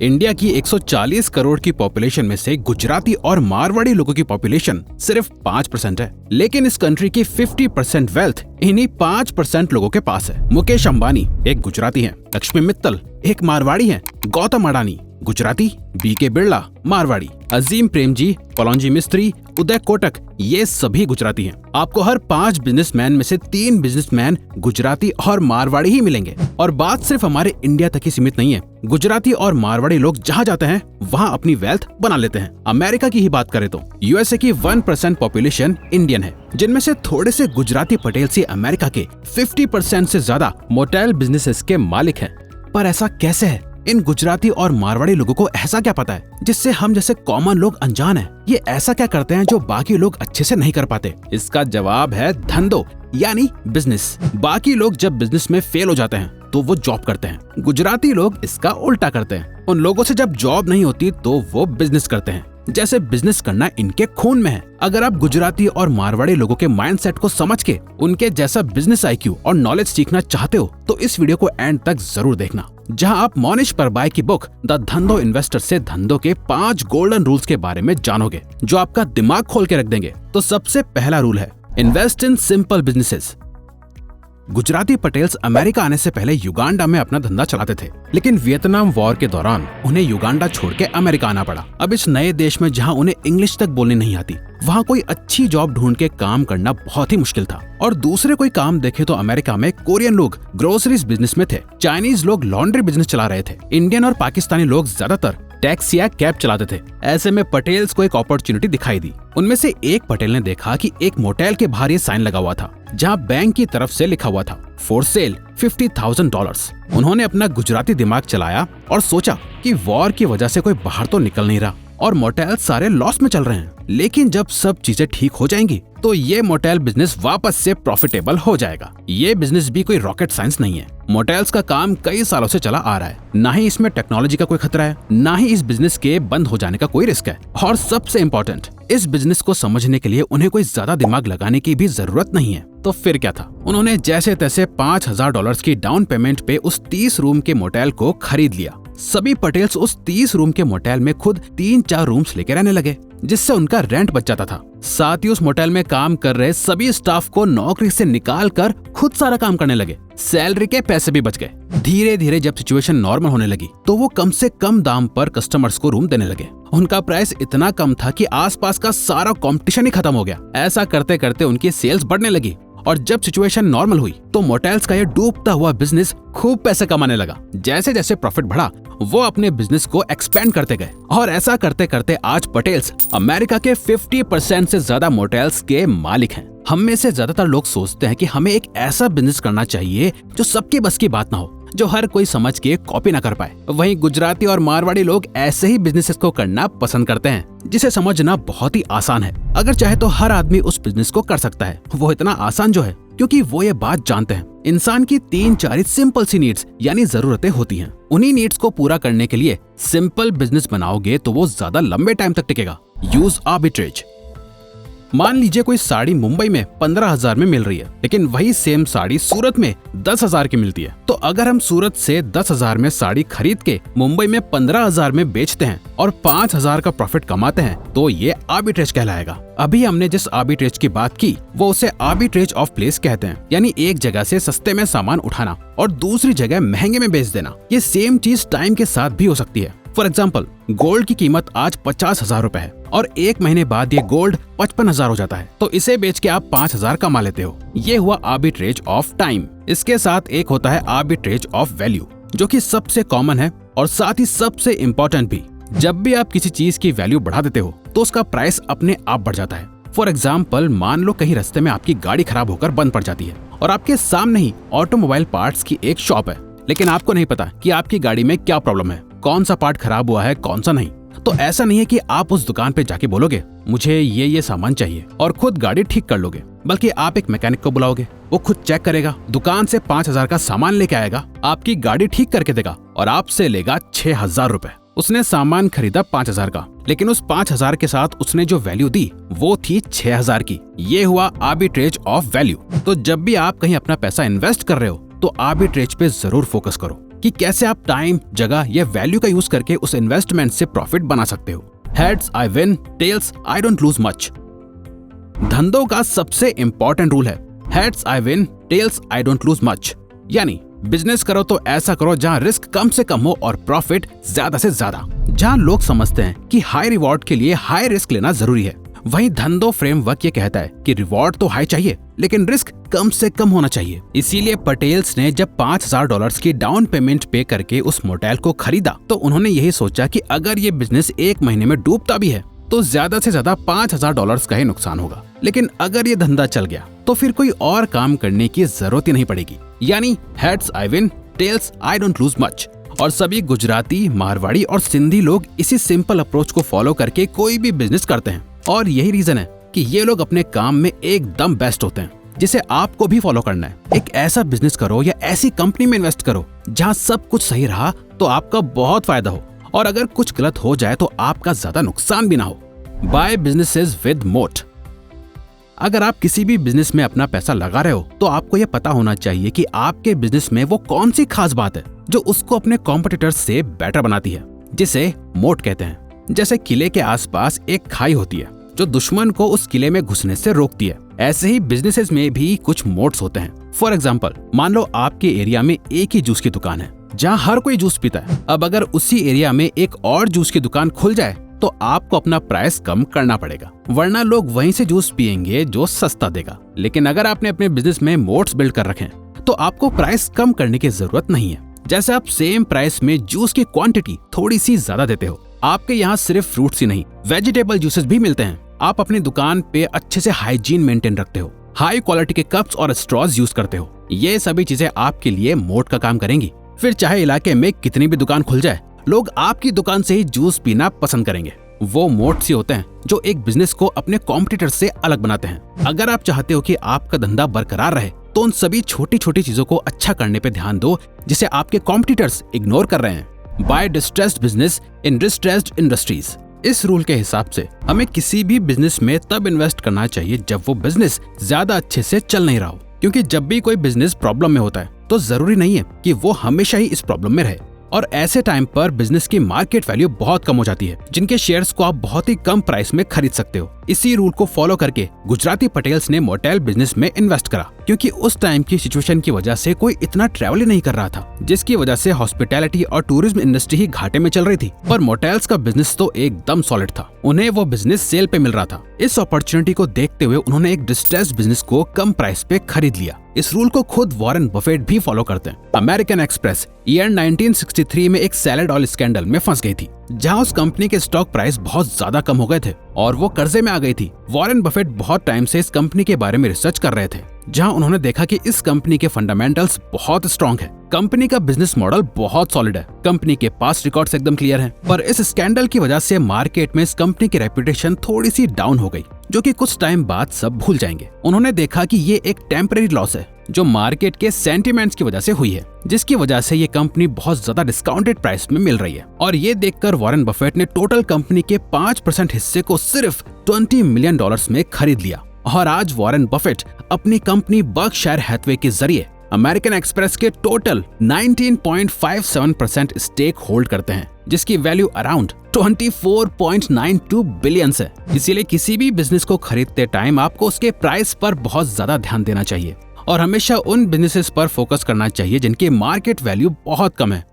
India की 140 करोड़ की population में से गुजराती और मारवाड़ी लोगों की पॉपुलेशन सिर्फ 5% है, लेकिन इस कंट्री की 50% वेल्थ इन्हीं 5% लोगों के पास है। मुकेश अंबानी एक गुजराती हैं, लक्ष्मी मित्तल एक मारवाड़ी हैं, गौतम अडानी गुजराती, बीके बिरला मारवाड़ी, अजीम प्रेमजी, पलौंजी मिस्त्री, उदय कोटक ये सभी गुजराती हैं। आपको हर 5 बिजनेसमैन में से 3 बिजनेसमैन गुजराती और मारवाड़ी ही मिलेंगे। और बात सिर्फ हमारे इंडिया तक ही सीमित नहीं है, गुजराती और मारवाड़ी लोग जहाँ जाते हैं वहाँ अपनी वेल्थ बना लेते हैं। अमेरिका की ही बात करें तो यूएसए की 1% पॉपुलेशन इंडियन है, जिनमें से थोड़े से गुजराती पटेल से अमेरिका के 50% से ज्यादा मोटेल बिजनेसेस के मालिक हैं। पर ऐसा कैसे है? इन गुजराती और मारवाड़ी लोगों को ऐसा क्या पता है जिससे हम जैसे कॉमन लोग अनजान हैं? ये ऐसा क्या करते हैं जो बाकी लोग अच्छे से नहीं कर पाते? इसका जवाब है धंधो यानी बिजनेस। बाकी लोग जब बिजनेस में फेल हो जाते हैं तो वो जॉब करते हैं, गुजराती लोग इसका उल्टा करते हैं। उन लोगों से जब जॉब नहीं होती तो वो बिजनेस करते हैं, जैसे बिजनेस करना इनके खून में है। अगर आप गुजराती और मारवाड़ी लोगों के माइंडसेट को समझ के उनके जैसा बिजनेस IQ और नॉलेज सीखना चाहते हो तो इस वीडियो को एंड तक जरूर देखना, जहां आप मोनिश परबाई की बुक द धंधो इन्वेस्टर से धंधो के 5 गोल्डन रूल्स के बारे में जानोगे, जो आपका दिमाग खोल के रख देंगे। तो सबसे पहला रूल है invest in simple businesses. Gujarati Patels America आने से पहले युगांडा में अपना धंधा चलाते थे, लेकिन वियतनाम वॉर के दौरान उन्हें युगांडा छोड़ के अमेरिका आना पड़ा। अब इस नए देश में जहां उन्हें इंग्लिश तक बोलनी नहीं आती, वहां कोई अच्छी जॉब ढूंढ के काम करना बहुत ही मुश्किल था। और दूसरे कोई काम देखे तो अमेरिका में कोरियन लोग ग्रोसरीज बिजनेस में थे, चाइनीज लोग लॉन्ड्री बिजनेस चला रहे थे, इंडियन और पाकिस्तानी लोग ज्यादातर टैक्सी या कैब चलाते थे। ऐसे में पटेल्स को एक अपॉर्चुनिटी दिखाई दी। उनमें से एक पटेल ने देखा कि एक मोटेल के बाहर ये साइन लगा हुआ था, जहां बैंक की तरफ से लिखा हुआ था फॉर सेल $50,000। उन्होंने अपना गुजराती दिमाग चलाया और सोचा कि वॉर की वजह से कोई बाहर तो निकल नहीं रहा और मोटेल सारे लॉस में चल रहे हैं, लेकिन जब सब चीजें ठीक हो जाएंगी तो ये मोटेल बिजनेस वापस से प्रॉफिटेबल हो जाएगा। ये बिजनेस भी कोई रॉकेट साइंस नहीं है। मोटेल्स का काम कई सालों से चला आ रहा है, ना ही इसमें टेक्नोलॉजी का कोई खतरा है, ना ही इस बिजनेस के बंद हो जाने का कोई रिस्क है। और सबसे इम्पोर्टेंट, इस बिजनेस को समझने के लिए उन्हें कोई ज्यादा दिमाग लगाने की भी जरूरत नहीं है। तो फिर क्या था, उन्होंने जैसे तैसे $5,000 की डाउन पेमेंट पे उस 30 रूम के मोटेल को खरीद लिया। सभी पटेल्स उस 30 रूम के मोटेल में खुद 3-4 रूम्स लेके रहने लगे, जिससे उनका रेंट बच जाता था। साथ ही उस मोटेल में काम कर रहे सभी स्टाफ को नौकरी से निकाल कर खुद सारा काम करने लगे। सैलरी के पैसे भी बच गए। धीरे धीरे जब सिचुएशन नॉर्मल होने लगी तो वो कम से कम दाम पर कस्टमर्स को रूम देने लगे। उनका प्राइस इतना कम था कि आसपास का सारा कंपटीशन ही खत्म हो गया। ऐसा करते करते उनकी सेल्स बढ़ने लगी और जब सिचुएशन नॉर्मल हुई तो मोटेल्स का ये डूबता हुआ बिजनेस खूब पैसे कमाने लगा। जैसे जैसे प्रॉफिट बढ़ा वो अपने बिजनेस को एक्सपेंड करते गए और ऐसा करते करते आज पटेल्स अमेरिका के 50% से ज्यादा मोटेल्स के मालिक हैं। हम में से ज्यादातर लोग सोचते हैं कि हमें एक ऐसा बिजनेस करना चाहिए जो सबके बस की बात ना हो, जो हर कोई समझ के कॉपी ना कर पाए। वहीं गुजराती और मारवाड़ी लोग ऐसे ही बिजनेसेस को करना पसंद करते हैं, जिसे समझना बहुत ही आसान है। अगर चाहे तो हर आदमी उस बिजनेस को कर सकता है। वो इतना आसान जो है क्योंकि वो ये बात जानते हैं, इंसान की 3-4 सिंपल सी नीड्स यानी जरूरतें होती हैं। उन्हीं नीड्स को पूरा करने के लिए सिंपल बिजनेस बनाओगे तो वो ज्यादा लंबे टाइम तक टिकेगा। Use arbitrage. मान लीजिए कोई साड़ी मुंबई में 15,000 में मिल रही है, लेकिन वही सेम साड़ी सूरत में 10,000 की मिलती है। तो अगर हम सूरत से 10,000 में साड़ी खरीद के मुंबई में 15,000 में बेचते हैं और 5,000 का प्रॉफिट कमाते हैं तो ये आर्बिट्रेज कहलाएगा। अभी हमने जिस आर्बिट्रेज की बात की वो उसे आर्बिट्रेज ऑफ प्लेस कहते हैं, यानी एक जगह से सस्ते में सामान उठाना और दूसरी जगह महंगे में बेच देना। ये सेम चीज टाइम के साथ भी हो सकती है। फॉर एग्जाम्पल, गोल्ड की कीमत आज 50,000 रुपए है और 1 महीने बाद ये गोल्ड 55,000 हो जाता है, तो इसे बेच के आप 5,000 कमा लेते हो। ये हुआ आर्बिट्रेज ऑफ टाइम। इसके साथ एक होता है आर्बिट्रेज ऑफ वैल्यू, जो कि सबसे कॉमन है और साथ ही सबसे इम्पोर्टेंट भी। जब भी आप किसी चीज की वैल्यू बढ़ा देते हो तो उसका प्राइस अपने आप बढ़ जाता है। फॉर एग्जाम्पल, मान लो कहीं रास्ते में आपकी गाड़ी खराब होकर बंद पड़ जाती है और आपके सामने ही ऑटोमोबाइल पार्ट्स की एक शॉप है, लेकिन आपको नहीं पता कि आपकी गाड़ी में क्या प्रॉब्लम है, कौन सा पार्ट खराब हुआ है, कौन सा नहीं। तो ऐसा नहीं है कि आप उस दुकान पे जाके बोलोगे मुझे ये सामान चाहिए और खुद गाड़ी ठीक कर लोगे, बल्कि आप एक मैकेनिक को बुलाओगे, वो खुद चेक करेगा, दुकान से 5,000 का सामान लेके आएगा, आपकी गाड़ी ठीक करके देगा और आपसे लेगा 6,000 रुपए। उसने सामान खरीदा 5,000 का, लेकिन उस 5,000 के साथ उसने जो वैल्यू दी वो थी 6,000 की। ये हुआ आर्बिट्रेज ऑफ वैल्यू। तो जब भी आप कहीं अपना पैसा इन्वेस्ट कर रहे हो तो आर्बिट्रेज पे जरूर फोकस करो। कि कैसे आप टाइम, जगह या वैल्यू का यूज करके उस इन्वेस्टमेंट से प्रॉफिट बना सकते हो। Heads I win, tails I don't lose much. धंधों का सबसे इंपॉर्टेंट रूल है heads I win, tails I don't lose much. यानी बिजनेस करो तो ऐसा करो जहां रिस्क कम से कम हो और प्रॉफिट ज्यादा से ज्यादा। जहां लोग समझते हैं कि हाई रिवॉर्ड के लिए हाई रिस्क लेना जरूरी है, वहीं धंधो फ्रेमवर्क ये कहता है कि रिवॉर्ड तो हाई चाहिए लेकिन रिस्क कम से कम होना चाहिए। इसीलिए पटेल्स ने जब $5,000 की डाउन पेमेंट पे करके उस मोटेल को खरीदा तो उन्होंने यही सोचा कि अगर ये बिजनेस 1 महीने में डूबता भी है तो ज्यादा से ज्यादा $5,000 का ही नुकसान होगा, लेकिन अगर ये धंधा चल गया तो फिर कोई और काम करने की जरूरत ही नहीं पड़ेगी। यानी heads I win, tails I don't lose much. और सभी गुजराती, मारवाड़ी और सिंधी लोग इसी सिंपल अप्रोच को फॉलो करके कोई भी बिजनेस करते हैं और यही रीजन है कि ये लोग अपने काम में एकदम बेस्ट होते हैं, जिसे आपको भी फॉलो करना है। एक ऐसा बिजनेस करो या ऐसी कंपनी में इन्वेस्ट करो जहां सब कुछ सही रहा तो आपका बहुत फायदा हो, और अगर कुछ गलत हो जाए तो आपका ज्यादा नुकसान भी ना हो। बाय बिजनेसेस विद मोट। अगर आप किसी भी बिजनेस में अपना पैसा लगा रहे हो तो आपको यह पता होना चाहिए कि आपके बिजनेस में वो कौन सी खास बात है जो उसको अपने कॉम्पिटिटर्स से बेटर बनाती है, जिसे मोट कहते हैं। जैसे किले के आसपास एक खाई होती है जो दुश्मन को उस किले में घुसने से रोकती है, ऐसे ही बिजनेसेस में भी कुछ मोट्स होते हैं। फॉर एग्जाम्पल, मान लो आपके एरिया में एक ही जूस की दुकान है जहाँ हर कोई जूस पीता है। अब अगर उसी एरिया में एक और जूस की दुकान खुल जाए तो आपको अपना प्राइस कम करना पड़ेगा, वरना लोग वहीं से जूस पिएंगे जो सस्ता देगा। लेकिन अगर आपने अपने बिजनेस में मोट्स बिल्ड कर रखे हैं तो आपको प्राइस कम करने की जरूरत नहीं है। जैसे आप सेम प्राइस में जूस की क्वांटिटी थोड़ी सी ज्यादा देते हो। आपके यहाँ सिर्फ फ्रूट्स ही नहीं, वेजिटेबल जूसेस भी मिलते हैं। आप अपनी दुकान पे अच्छे से हाइजीन मेंटेन रखते हो, हाई क्वालिटी के कप्स और स्ट्रॉज यूज करते हो। ये सभी चीजें आपके लिए मोट का काम करेंगी। फिर चाहे इलाके में कितनी भी दुकान खुल जाए, लोग आपकी दुकान से ही जूस पीना पसंद करेंगे। वो मोट्स ही होते हैं जो एक बिजनेस को अपने कॉम्पिटिटर से अलग बनाते हैं। अगर आप चाहते हो कि आपका धंधा बरकरार रहे तो उन सभी छोटी छोटी चीजों को अच्छा करने पे ध्यान दो जिसे आपके कॉम्पिटिटर्स इग्नोर कर रहे हैं। By distressed business in distressed industries. इस रूल के हिसाब से हमें किसी भी बिजनेस में तब इन्वेस्ट करना चाहिए जब वो बिजनेस ज्यादा अच्छे से चल नहीं रहा हो, क्योंकि जब भी कोई बिजनेस प्रॉब्लम में होता है तो जरूरी नहीं है कि वो हमेशा ही इस प्रॉब्लम में रहे, और ऐसे टाइम पर बिजनेस की मार्केट वैल्यू बहुत कम हो जाती है, जिनके शेयर्स को आप बहुत ही कम प्राइस में खरीद सकते हो। इसी रूल को फॉलो करके गुजराती पटेल्स ने मोटेल बिजनेस में इन्वेस्ट करा, क्योंकि उस टाइम की सिचुएशन की वजह से कोई इतना ट्रैवल ही नहीं कर रहा था, जिसकी वजह से हॉस्पिटैलिटी और टूरिज्म इंडस्ट्री ही घाटे में चल रही थी। पर मोटेल्स का बिजनेस तो एकदम सॉलिड था, उन्हें वो बिजनेस सेल पे मिल रहा था। इस अपॉर्चुनिटी को देखते हुए उन्होंने एक डिस्ट्रेस्ड बिजनेस को कम प्राइस पे खरीद लिया। इस रूल को खुद वॉरेन बफेट भी फॉलो करते हैं। अमेरिकन एक्सप्रेस ईयर 1963 में एक सैलड ऑयल स्कैंडल में फंस गई थी, जहां उस कंपनी के स्टॉक प्राइस बहुत ज्यादा कम हो गए थे और वो कर्जे में आ गई थी। वॉरेन बफेट बहुत टाइम से इस कंपनी के बारे में रिसर्च कर रहे थे, जहां उन्होंने देखा कि इस कंपनी के फंडामेंटल्स बहुत स्ट्रॉन्ग है, कंपनी का बिजनेस मॉडल बहुत सॉलिड है, कंपनी के पास रिकॉर्ड्स एकदम क्लियर हैं। पर इस स्कैंडल की वजह से मार्केट में इस कंपनी की रेपुटेशन थोड़ी सी डाउन हो गई, जो कि कुछ टाइम बाद सब भूल जाएंगे। उन्होंने देखा कि ये एक टेम्परेरी लॉस है जो मार्केट के सेंटिमेंट्स की वजह से हुई है, जिसकी वजह से ये कंपनी बहुत ज्यादा डिस्काउंटेड प्राइस में मिल रही है। और ये देखकर वॉरेन बफेट ने टोटल कंपनी के 5% हिस्से को सिर्फ $20 मिलियन में खरीद लिया। और आज वॉरेन बफेट अपनी कंपनी बर्कशायर हैथवे के जरिए अमेरिकन एक्सप्रेस के टोटल 19.57% स्टेक होल्ड करते हैं, जिसकी वैल्यू अराउंड 24.92 बिलियन है। इसीलिए किसी भी बिजनेस को खरीदते टाइम आपको उसके प्राइस पर बहुत ज्यादा ध्यान देना चाहिए और हमेशा उन बिजनेसेस पर फोकस करना चाहिए जिनकी मार्केट वैल्यू बहुत कम है